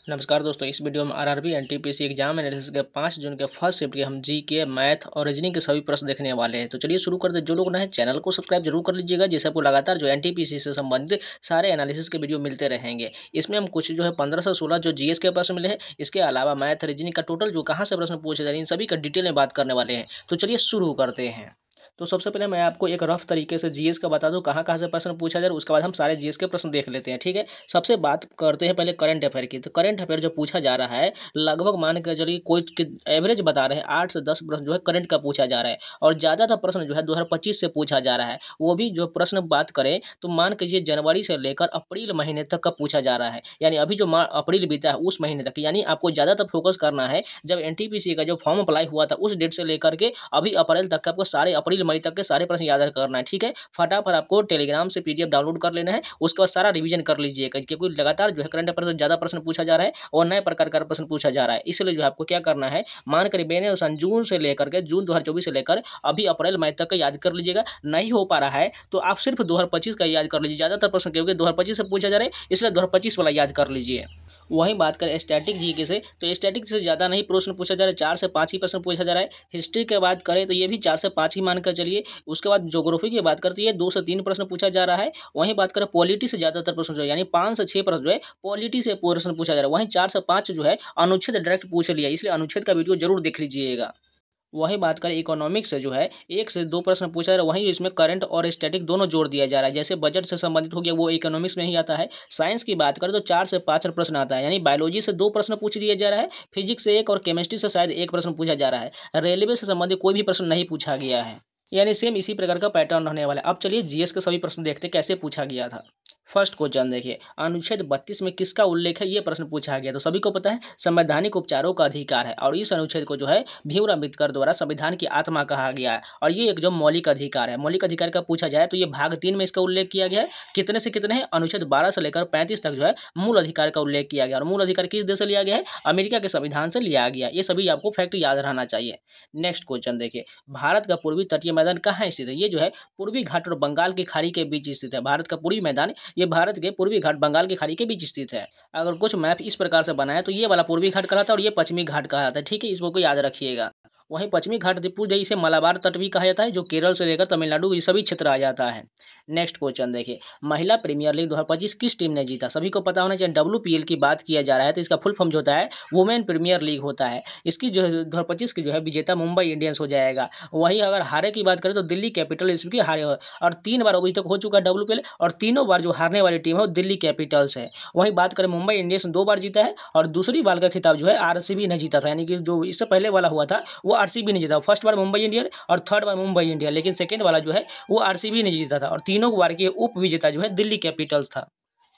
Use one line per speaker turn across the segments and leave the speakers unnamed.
नमस्कार दोस्तों, इस वीडियो में आरआरबी एनटीपीसी एग्जाम एनालिसिस के 5 जून के फर्स्ट शिफ्ट के हम जीके, मैथ और रीजनिंग के सभी प्रश्न देखने वाले हैं। तो चलिए शुरू करते हैं। जो लोग नए चैनल को सब्सक्राइब जरूर कर लीजिएगा, जिससे आपको लगातार जो एनटीपीसी से संबंधित सारे एनालिसिस के वीडियो मिलते रहेंगे। इसमें हम कुछ जो है 15 से 16 जो जीएस के प्रश्न मिले हैं, इसके अलावा मैथ रीजनिंग का टोटल जो कहाँ से प्रश्न पूछे जा रहे हैं, इन सभी का डिटेल में बात करने वाले हैं। तो चलिए शुरू करते हैं। तो सबसे पहले मैं आपको एक रफ तरीके से जीएस का बता दूं कहाँ कहाँ से प्रश्न पूछा जाए, उसके बाद हम सारे जीएस के प्रश्न देख लेते हैं। ठीक है, सबसे बात करते हैं पहले करंट अफेयर की। तो करंट अफेयर जो पूछा जा रहा है, लगभग मान के चलिए कोई एवरेज बता रहे हैं 8 से 10 प्रश्न जो है करंट का पूछा जा रहा है, और ज़्यादातर प्रश्न जो है 2025 से पूछा जा रहा है। वो भी जो प्रश्न बात करें तो मान कीजिए जनवरी से लेकर अप्रैल महीने तक का पूछा जा रहा है, यानी अभी जो अप्रैल बीता है उस महीने तक। यानी आपको ज़्यादातर फोकस करना है जब एनटीपीसी का जो फॉर्म अप्लाई हुआ था उस डेट से लेकर के अभी अप्रैल तक का आपको सारे अप्रैल मई तक के सारे प्रश्न याद करना है। ठीक है, फटाफट आपको टेलीग्राम से पीडीएफ डाउनलोड कर लेना है, उसके बाद सारा रिवीजन कर लीजिएगा, क्योंकि लगातार जो है करंट अफेयर से ज़्यादा प्रश्न पूछा जा रहा है और नए प्रकार का प्रश्न पूछा जा रहा है। इसलिए जो है आपको क्या करना है, मान कर बेने जून से लेकर के जून 2024 से लेकर अभी अप्रैल मई तक का याद कर लीजिएगा। नहीं हो पा रहा है तो आप सिर्फ 2025 का याद कर लीजिए। ज़्यादातर प्रश्न क्योंकि 2025 से पूछा जा रहा है, इसलिए 2025 वाला याद कर लीजिए। वहीं बात करें स्टैटिक जीके से, तो स्टैटिक से ज़्यादा नहीं प्रश्न पूछा जा रहा है, 4 से 5 ही प्रश्न पूछा जा रहा है। हिस्ट्री की बात करें तो ये भी 4 से 5 ही मानकर चलिए। उसके बाद ज्योग्राफी की बात करते हैं 2 से 3 प्रश्न पूछा जा रहा है। वहीं बात करें पॉलिटी से ज़्यादातर प्रश्न जो है, यानी 5 से 6 प्रश्न जो है पॉलिटी से प्रश्न पूछा जा रहा है। वहीं 4 से 5 जो है अनुच्छेद डायरेक्ट पूछ लिया, इसलिए अनुच्छेद का वीडियो जरूर देख लीजिएगा। वहीं बात करें इकोनॉमिक्स से जो है 1 से 2 प्रश्न पूछा जा रहा है, वहीं इसमें करंट और स्टैटिक दोनों जोड़ दिया जा रहा है। जैसे बजट से संबंधित हो गया वो इकोनॉमिक्स में ही आता है। साइंस की बात करें तो 4 से 5 प्रश्न आता है, यानी बायोलॉजी से 2 प्रश्न पूछ लिया जा रहा है, फिजिक्स से 1 और केमिस्ट्री से शायद 1 प्रश्न पूछा जा रहा है। रेलवे से संबंधित कोई भी प्रश्न नहीं पूछा गया है, यानी सेम इसी प्रकार का पैटर्न रहने वाला है। अब चलिए जीएस के सभी प्रश्न देखते कैसे पूछा गया था। फर्स्ट क्वेश्चन देखिए, अनुच्छेद 32 में किसका उल्लेख है, ये प्रश्न पूछा गया। तो सभी को पता है संवैधानिक उपचारों का अधिकार है, और इस अनुच्छेद को जो है भीमराव अम्बेडकर द्वारा संविधान की आत्मा कहा गया है, और ये एक जो मौलिक अधिकार है। मौलिक अधिकार का पूछा जाए तो ये भाग 3 में इसका उल्लेख किया गया है। कितने से कितने हैं, अनुच्छेद 12 से लेकर 35 तक जो है मूल अधिकार का उल्लेख किया गया, और मूल अधिकार किस देश से लिया गया है, अमेरिका के संविधान से लिया गया। ये सभी आपको फैक्ट याद रहना चाहिए। नेक्स्ट क्वेश्चन देखिए, भारत का पूर्वी तटीय मैदान कहाँ स्थित है। ये जो है पूर्वी घाट और बंगाल की खाड़ी के बीच स्थित है। भारत का पूर्वी मैदान ये भारत के पूर्वी घाट बंगाल की खाड़ी के बीच स्थित है। अगर कुछ मैप इस प्रकार से बनाया तो ये वाला पूर्वी घाट कहलाता है और ये पश्चिमी घाट कहलाता है। ठीक है, इसको याद रखिएगा। वहीं पश्चिमी घाट त्रिपुर इसे मलाबार तट भी कहा जाता है, जो केरल से लेकर तमिलनाडु ये सभी क्षेत्र आ जाता है। नेक्स्ट क्वेश्चन देखिए, महिला प्रीमियर लीग 2025 किस टीम ने जीता। सभी को पता होना चाहिए, WPL की बात किया जा रहा है तो इसका फुल फॉर्म जो होता है वुमेन प्रीमियर लीग होता है। इसकी जो है 2025 की जो है विजेता मुंबई इंडियंस हो जाएगा। वहीं अगर हारे की बात करें तो दिल्ली कैपिटल इसकी हारे हो, और 3 बार अभी तक हो चुका है WPL, और तीनों बार जो हारने वाली टीम है वो दिल्ली कैपिटल्स है। वहीं बात करें मुंबई इंडियंस 2 बार जीता है, और दूसरी बार का खिताब जो है RCB ने जीता था, यानी कि जो इससे पहले वाला हुआ था वो RCB ने जीता। फर्स्ट बार मुंबई इंडियन और थर्ड बार मुंबई इंडियन, लेकिन सेकंड वाला जो है वो RCB ने जीता था, और तीनों बार के उप विजेता जो है दिल्ली कैपिटल्स था।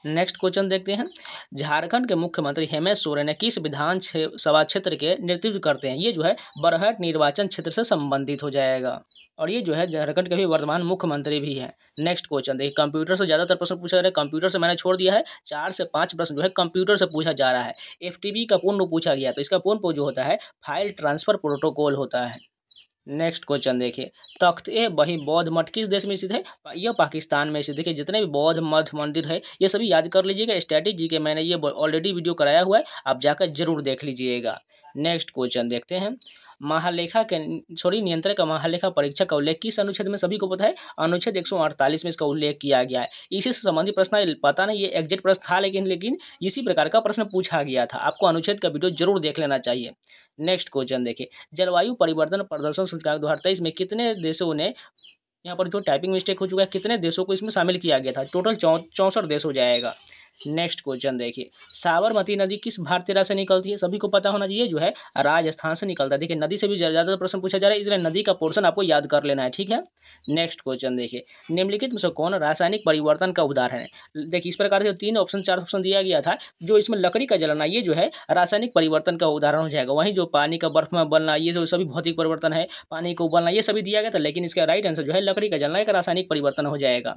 नेक्स्ट क्वेश्चन देखते हैं, झारखंड के मुख्यमंत्री हेमंत सोरेन ने किस विधान सभा क्षेत्र के नेतृत्व करते हैं। ये जो है बरहट निर्वाचन क्षेत्र से संबंधित हो जाएगा, और ये जो है झारखंड के भी वर्तमान मुख्यमंत्री भी हैं। नेक्स्ट क्वेश्चन देखिए, कंप्यूटर से ज़्यादातर प्रश्न पूछा जा रहा है। कंप्यूटर से मैंने छोड़ दिया है, 4 से 5 प्रश्न जो है कंप्यूटर से पूछा जा रहा है। FTP का पूर्ण रूप पूछा गया, तो इसका पूर्ण रूप जो होता है फाइल ट्रांसफर प्रोटोकॉल होता है। नेक्स्ट क्वेश्चन देखिए, तख्त-ए-बही बौद्ध मठ किस देश में स्थित है। यह पाकिस्तान में स्थित है। जितने भी बौद्ध मठ मंदिर है ये सभी याद कर लीजिएगा। स्ट्रैटेजी के मैंने ये ऑलरेडी वीडियो कराया हुआ है, आप जाकर जरूर देख लीजिएगा। नेक्स्ट क्वेश्चन देखते हैं, महालेखा के नियंत्रक का महालेखा परीक्षक का उल्लेख किस अनुच्छेद में। सभी को पता है अनुच्छेद 148 में इसका उल्लेख किया गया है। इसी से संबंधित प्रश्न पता नहीं ये एग्जैक्ट प्रश्न था, लेकिन इसी प्रकार का प्रश्न पूछा गया था। आपको अनुच्छेद का वीडियो जरूर देख लेना चाहिए। नेक्स्ट क्वेश्चन देखिए, जलवायु परिवर्तन प्रदर्शन सूचकांक 2023 में कितने देशों ने, यहाँ पर जो टाइपिंग मिस्टेक हो चुका है, कितने देशों को इसमें शामिल किया गया था। टोटल 64 देश हो जाएगा। नेक्स्ट क्वेश्चन देखिए, साबरमती नदी किस भारतीय राज्य से निकलती है। सभी को पता होना चाहिए, जो है राजस्थान से निकलता है। देखिए नदी से भी ज़्यादा प्रश्न पूछा जा रहा है, इसलिए नदी का पोर्शन आपको याद कर लेना है। ठीक है, नेक्स्ट क्वेश्चन देखिए, निम्नलिखित में से कौन रासायनिक परिवर्तन का उदाहरण है। देखिए इस प्रकार से 3 ऑप्शन 4 ऑप्शन दिया गया था, जो इसमें लकड़ी का जलना ये जो है रासायनिक परिवर्तन का उदाहरण हो जाएगा। वहीं जो पानी का बर्फ में बनना ये जो सभी भौतिक परिवर्तन है, पानी को उबलना ये सभी दिया गया था, लेकिन इसका राइट आंसर जो है लकड़ी का जलना एक रासायनिक परिवर्तन हो जाएगा।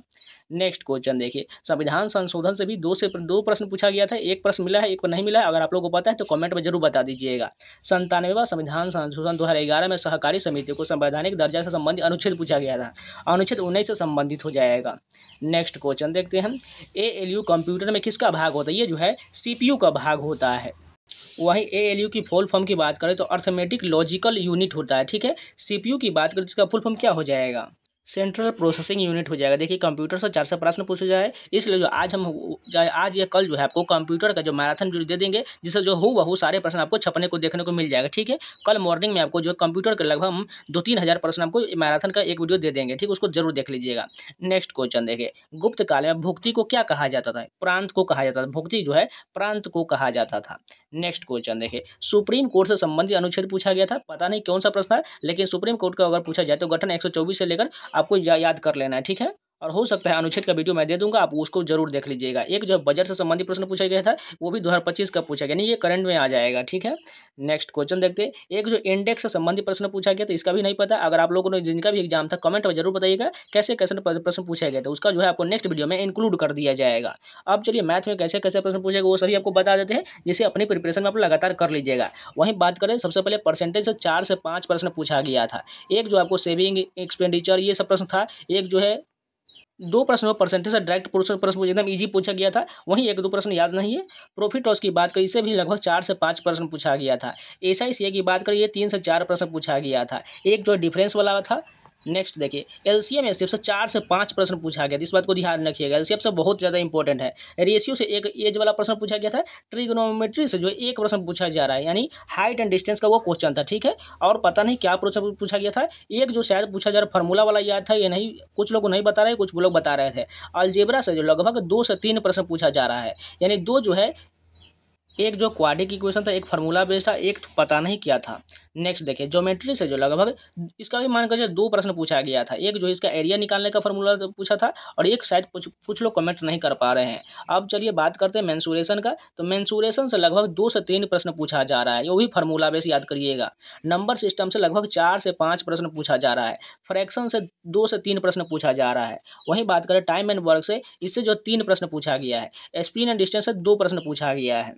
नेक्स्ट क्वेश्चन देखिए, संविधान संशोधन से भी 2 से दो प्रश्न पूछा गया था, एक प्रश्न मिला है, एक नहीं मिला है। अगर आप लोगों को पता है तो कमेंट में जरूर बता दीजिएगा। 97वां संविधान संशोधन 2011 में सहकारी समिति को संवैधानिक दर्जा से संबंधित अनुच्छेद पूछा गया था। अनुच्छेद 19 से संबंधित हो जाएगा। नेक्स्ट क्वेश्चन देखते हैं। ALU कंप्यूटर में किसका भाग होता है? ये जो है CPU का भाग होता है। वहीं ALU की फुल फॉर्म की बात करें तो अर्थमेटिक लॉजिकल यूनिट होता है, ठीक है। CPU की बात करें तो इसका फुल फॉर्म क्या हो जाएगा? सेंट्रल प्रोसेसिंग यूनिट हो जाएगा। देखिए कंप्यूटर से 4 से प्रश्न पूछे जाए, इसलिए जो आज या कल जो है आपको कंप्यूटर का जो मैराथन जो दे देंगे, जिससे जो हूबहू सारे प्रश्न आपको छपने को देखने को मिल जाएगा, ठीक है। कल मॉर्निंग में आपको जो कंप्यूटर के लगभग हम 2-3 हज़ार प्रश्न आपको मैराथन का एक वीडियो दे देंगे, ठीक, उसको जरूर देख लीजिएगा। नेक्स्ट क्वेश्चन देखिए, गुप्त काल में भुक्ति को क्या कहा जाता था? प्रांत को कहा जाता था। भुक्ति जो है प्रांत को कहा जाता था। नेक्स्ट क्वेश्चन देखिए, सुप्रीम कोर्ट से संबंधित अनुच्छेद पूछा गया था। पता नहीं कौन सा प्रश्न है, लेकिन सुप्रीम कोर्ट का अगर पूछा जाए तो गठन 124 से लेकर आपको याद कर लेना है, ठीक है। और हो सकता है अनुच्छेद का वीडियो मैं दे दूंगा, आप उसको जरूर देख लीजिएगा। एक जो बजट से संबंधित प्रश्न पूछा गया था वो भी 2025 का पूछा गया, नहीं ये करंट में आ जाएगा, ठीक है। नेक्स्ट क्वेश्चन देखते हैं। एक जो इंडेक्स से संबंधित प्रश्न पूछा गया था, इसका भी नहीं पता। अगर आप लोगों ने जिनका भी एग्जाम था कमेंट में जरूर बताइएगा कैसे कैसे प्रश्न पूछा गया था, उसका जो है आपको नेक्स्ट वीडियो में इंक्लूड कर दिया जाएगा। अब चलिए मैथ में कैसे कैसे प्रश्न पूछेगा वो सभी आपको बता देते हैं, जिसे अपनी प्रिपरेशन में आप लगातार कर लीजिएगा। वहीं बात करें सबसे पहले परसेंटेज से 4 से 5 प्रश्न पूछा गया था। एक जो आपको सेविंग एक्सपेंडिचर ये सब प्रश्न था। एक जो है 2 प्रश्नों परसेंटेज से डायरेक्ट प्रश्न एकदम इजी पूछा गया था। वहीं 1-2 प्रश्न याद नहीं है। प्रॉफिट लॉस की बात करें, इससे भी लगभग 4 से 5 प्रश्न पूछा गया था। SI की बात करें, 3 से 4 प्रश्न पूछा गया था। एक जो डिफरेंस वाला था। नेक्स्ट देखिए, LCM एचसीएफ से 4 से 5 प्रश्न पूछा गया था। इस बात को ध्यान रखिएगा, LCM से बहुत ज़्यादा इंपॉर्टेंट है। रेशियो से एक एज वाला प्रश्न पूछा गया था। ट्रिग्नोमेट्री से जो एक प्रश्न पूछा जा रहा है, यानी हाइट एंड डिस्टेंस का वो क्वेश्चन था, ठीक है। और पता नहीं क्या प्रश्न पूछा गया था। एक जो शायद पूछा जा रहा फार्मूला वाला याद था, ये नहीं, कुछ लोग नहीं बता रहे, कुछ लोग बता रहे थे। अलजेब्रा से जो लगभग 2 से 3 प्रश्न पूछा जा रहा है, यानी 2 जो है, एक जो क्वाड्रेटिक इक्वेशन था, एक फार्मूला बेस्ड था, एक पता नहीं क्या था। नेक्स्ट देखिए, ज्योमेट्री से जो लगभग इसका भी मान कर 2 प्रश्न पूछा गया था। एक जो इसका एरिया निकालने का फार्मूला पूछा था, और एक शायद कुछ लोग कमेंट नहीं कर पा रहे हैं। अब चलिए बात करते हैं मेंसुरेशन का। तो मेंसुरेशन से लगभग 2 से 3 प्रश्न पूछा जा रहा है, वो भी फार्मूला बेस याद करिएगा। नंबर सिस्टम से लगभग 4 से 5 प्रश्न पूछा जा रहा है। फ्रैक्शन से 2 से 3 प्रश्न पूछा जा रहा है। वहीं बात करें टाइम एंड वर्क से, इससे जो 3 प्रश्न पूछा गया है। स्पीड एंड डिस्टेंस से 2 प्रश्न पूछा गया है।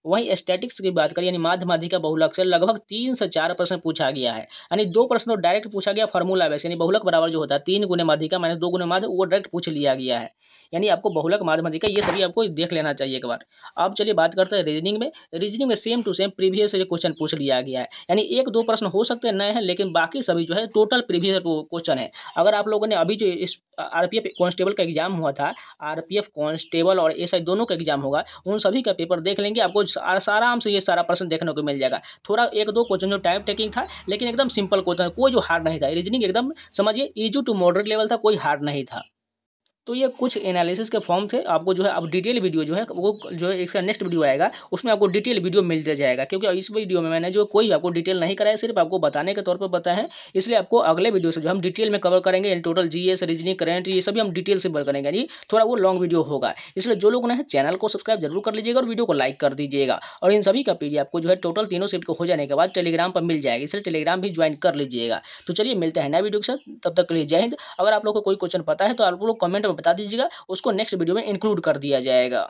वहीं स्टैटिक्स की बात करें, यानी माध्य माध्यिका बहुलक से लगभग 3 से 4 प्रश्न पूछा गया है। यानी 2 प्रश्न तो डायरेक्ट पूछा गया फार्मूला बेस, यानी बहुलक बराबर जो होता है 3 गुने माध्यिका माइनस 2 गुने माध्य, वो डायरेक्ट पूछ लिया गया है। यानी आपको बहुलक माध्य माध्यिका ये सभी आपको देख लेना चाहिए एक बार। अब चलिए बात करते हैं रीजनिंग में। रीजनिंग में same to same previous question पूछ लिया गया है। यानी 1-2 प्रश्न हो सकते हैं नए हैं, लेकिन बाकी सभी जो है टोटल प्रीवियस क्वेश्चन है। अगर आप लोगों ने अभी जो इस RPF कांस्टेबल का एग्जाम हुआ था, RPF कांस्टेबल और SI दोनों का एग्जाम होगा, उन सभी का पेपर देख लेंगे, आपको आराम से ये सारा प्रश्न देखने को मिल जाएगा। थोड़ा 1-2 क्वेश्चन जो टाइम टेकिंग था, लेकिन एकदम सिंपल क्वेश्चन, कोई जो हार्ड नहीं था। रीजनिंग एकदम समझिए इजी टू मॉडरेट लेवल था, कोई हार्ड नहीं था। तो ये कुछ एनालिसिस के फॉर्म थे। आपको जो है अब डिटेल वीडियो जो है वो जो है इसका नेक्स्ट वीडियो आएगा, उसमें आपको डिटेल वीडियो मिलते जाएगा। क्योंकि इस वीडियो में मैंने जो कोई आपको डिटेल नहीं कराया, सिर्फ आपको बताने के तौर पर बताया है। इसलिए आपको अगले वीडियो से जो हम डिटेल में कवर करेंगे, यानी टोटल GS, रीजनिंग, करंट, ये सभी हम डिटेल से करेंगे। यानी थोड़ा वो लॉन्ग वीडियो होगा, इसलिए जो लोग ने चैनल को सब्सक्राइब जरूर कर लीजिएगा और वीडियो को लाइक कर दीजिएगा। और इन सभी का PDF आपको जो है टोटल तीनों शिफ्ट को हो जाने के बाद टेलीग्राम पर मिल जाएगी, इसलिए टेलीग्राम भी ज्वाइन कर लीजिएगा। तो चलिए मिलते हैं नए वीडियो के साथ, तब तक के लिए जय हिंद। अगर आप लोग को कोई क्वेश्चन पता है तो आप लोग कमेंट में बता दीजिएगा, उसको नेक्स्ट वीडियो में इंक्लूड कर दिया जाएगा।